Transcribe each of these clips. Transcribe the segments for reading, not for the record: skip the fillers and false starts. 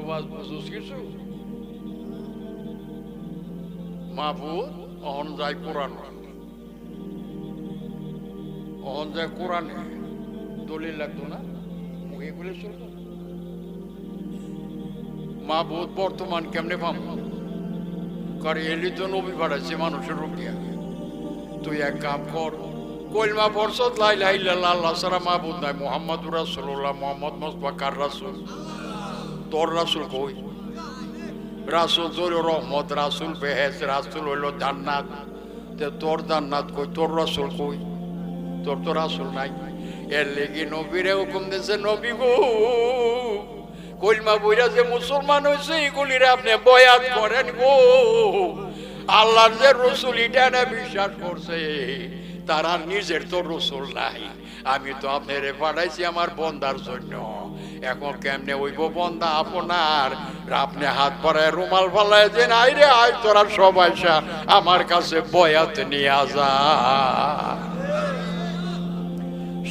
বুঝুস কিছু মাহবুদ অহন যায় কোরআন অহন যায় কোরআনে দলিল লাগতো না মুখে গুলে চলতো মাহবুদ বর্তমান কেমনে পাম কার এলি তো নবী বাড়াইছে মানুষের রূপ দিয়া তুই এক কাম কর কলমা পড়ছত লা ইলাহা ইল্লাল্লাহ আল্লাহ ছাড়া মাহবুদ নাই মুহাম্মাদুর রাসূলুল্লাহ মুহাম্মদ মুস্তাফা কার রাসূল তোর রাসূল কই রাসূল তোর রহমত রাসূল বেহেশত রাসূল হইল জান্নাত তে তোর জান্নাত কই তোর রাসূল কই তোর তো রাসূল নাই এর লাগি নবীরে হুকুম দিয়েছে নবী গো কলমা বইরা যে মুসলমান হইছে এগুলিরে আপনি বয়াত করেন গো আল্লাহর যে রাসূল এটা না বিশ্বাস করছে তারা নিজের তো রাসূল নাই আমি তো আপনারে পাঠাইছি আমার বন্দার জন্য এখন কেমনে হইব বন্দা আপনার আপনি হাত পরায় রুমাল ফালায় দেন আইরে আই তোরা সবাই আমার কাছে বয়াত নিয়ে যা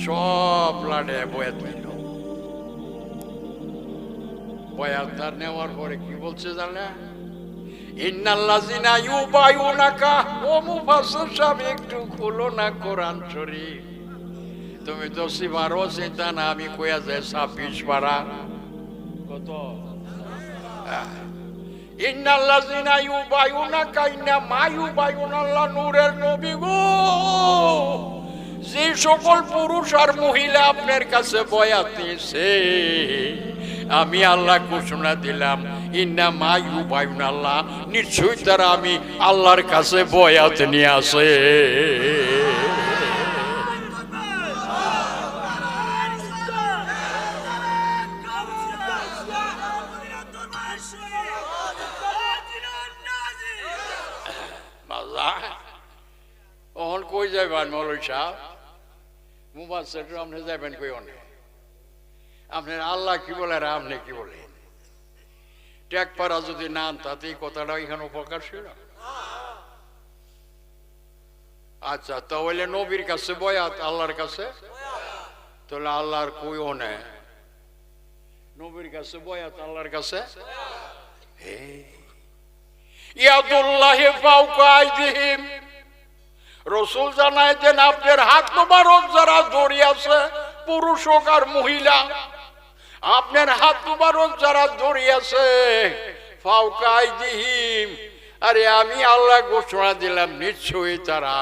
সব লাড়ে বয়াত নিল বয়াতদার নেওয়ার পরে কি বলছে জানে ইন্নাল্লাযিনা ইউবায়ুনাকা ও মুফাসসির সাহেব একটু খুলো না কোরআন শরীফ তুমি তো সিবারও চিন্তা না আমি কইয়া যায় 26 পারা কত ইন্নাল্লাযিনা ইউবায়ুনাকা ইন্নামা ইউবায়ুনাল্লাহ নূরের নবী গো যে সকল পুরুষ আর মহিলা আপনার কাছে বয়াত নিছে আমি আল্লাহ ঘোষণা দিলাম ইন্নামা ইউবায়ুনাল্লাহ নিশ্চয়ই তারা আমি আল্লাহর কাছে বয়াত নিয়ে আসে ওহন কই যাবেন মৌলভী সাহেব মুবাশশির আপনি যাবেন কই অনেক আপনার আল্লাহ কি বলে আর আপনি কি বলেন ট্যাগ পারা যদি না তাতে এই কথাটা এখানে উপকার ছিল আচ্ছা তাহলে নবীর কাছে বয়াত আল্লাহর কাছে তাহলে আল্লাহর কই অনে নবীর কাছে বয়াত আল্লাহর কাছে ইয়াদুল্লাহি ফাওকা আইদিহিম রাসূল জানায় দেন আপনার হাত মোবারক যারা ধরে আছে পুরুষ হোক আর মহিলা আপনার হাত মোবারক যারা ধরে আছে ফাওকা আইদিহিম আরে আমি আল্লাহ ঘোষণা দিলাম নিশ্চয়ই তারা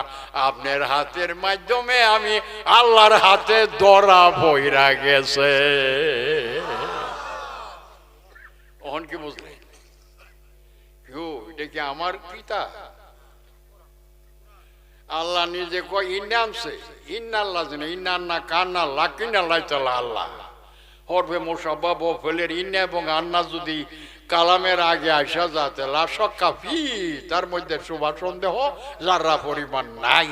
আপনার হাতের মাধ্যমে আমি আল্লাহর হাতে ধরা পইরা গেছে ওহন কি বুঝলেন এটা কি আমার পিতা আল্লাহ নিজে কয় ইন্নামছে ইন্নাল্লাহ জানে ইন্নান্না কান্না লাকিনা লাইতালা আল্লাহ হরফে মুসাব্বাব ও ফেলের ইন্না এবং আন্না যদি কালামের আগে আসা যাতে লা শাক্কা ফি তার মধ্যে শুভা সন্দেহ যারা পরিমাণ নাই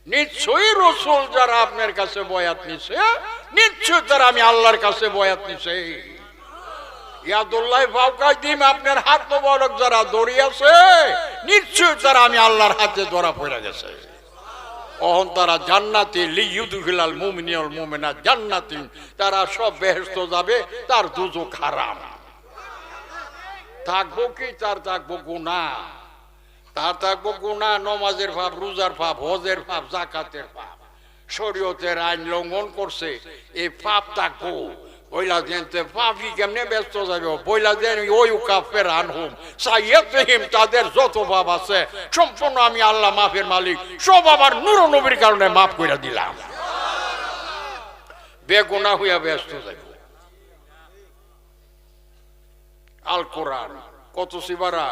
নিশ্চয়ই রাসূল যারা আপনার কাছে বয়াত নিছে নিশ্চয়ই তারা আমি আল্লাহর কাছে বয়াত নিছে ইয়াদুল্লাহি ফাওকা আইদিহিম আপনার হাত মোবারক যারা ধরে আছে নিশ্চয়ই তারা আমি আল্লাহর হাতে ধরা পড়ে গেছে অহন তারা জান্নাতি লিইউদখিলাল মুমিনিনা ওয়াল মুমিনাত জান্নাতিন তারা সব বেহেশত যাবে তার দুজক হারাম থাকবো কি তার থাকবো গুনাহ তার থাকবো গুনাহ নামাজের পাপ রোজার পাপ হজের পাপ যাকাতের পাপ শরীয়তের আইন লঙ্ঘন করছে এই পাপ থাকবো বইলা দেনতে পাপি কেমনে ব্যস্ত যাবে বইলা দেন ওই কাফের আনহুম সাইয়াতহিম তাদের যত পাপ আছে সম্পূর্ণ আমি আল্লাহ মাফের মালিক সব আমার নূর নবীর কারণে মাফ কইরা দিলাম বেগুনাহ হইয়া ব্যস্ত যাবে আল কোরআন কত সিবারা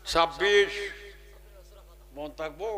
26 মন থাকবো।